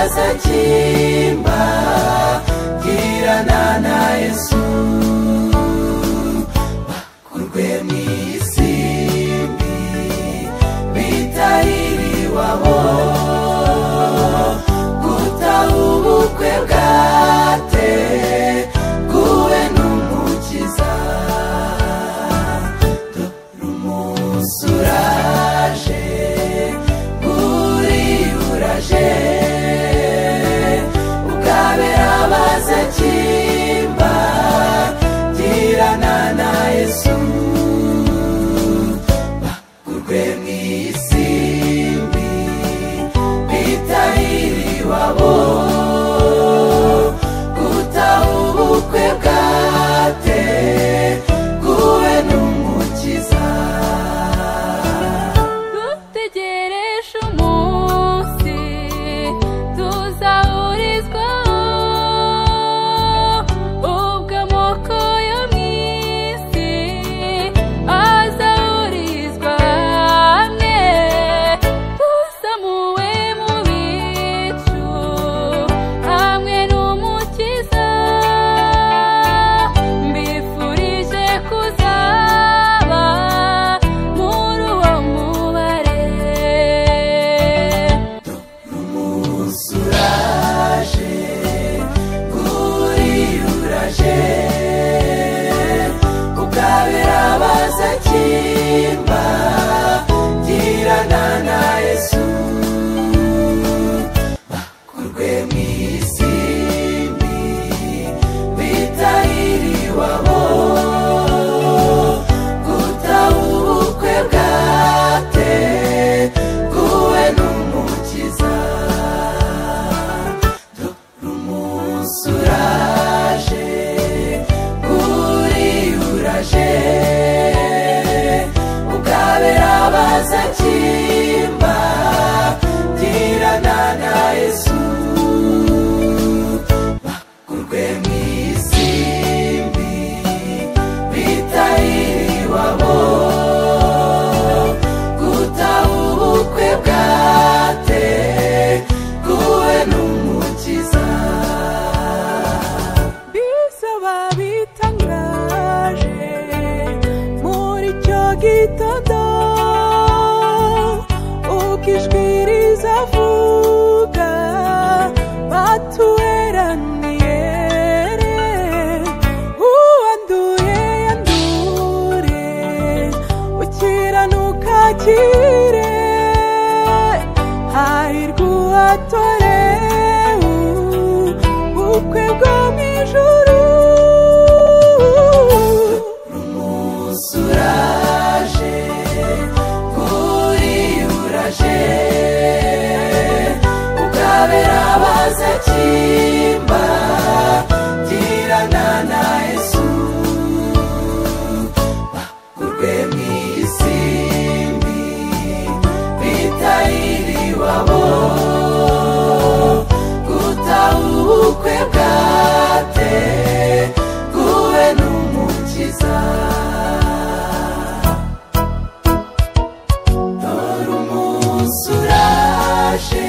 abaza kimba girana na Yesu bakurwe mw'isimbi bitahiriwabo gutaha ubukwe bwate guwe n'umukiza dore umunsi uraje uraje ukabera abaza kimba girana na Yesu bakurwe mw'isimbi bitahiriwabo gutaha ubukwe bwate guwe n'umukiza dutegereje umunsi tuzahurizwaho ubwo amoko yo mw'isi azahurizwa hamwe tuzamuwe mu bicu hamwe n'umukiza mbifurije kuzaba muri uwo mubare umunsi uraje uraje ukabera abaza kimba girana na Yesu bakurwe mw'isimbi bitahiriwabo gutaha ubukwe bwate guwe n'umukiza dore umunsi uraje uraje ukabera abaza kimba girana na Yesu bakurwe mw'isimbi bitahiriwabo gutaha ubukwe bwate guwe n'umukiza bisaba bitangaje muri icyo gitondo uko ijwi rizavuga batuweraniye uwanduye yandure ukiranuka akire hahirwa uwatorewe ubukwe bwo mw'ijuru umunsi uraje uraje ukabera abaza kimba girana na Yesu bakurwe mw'isimbi bitahiriwabo gutaha ubukwe bwate guwe n'umukiza dore umunsi uraje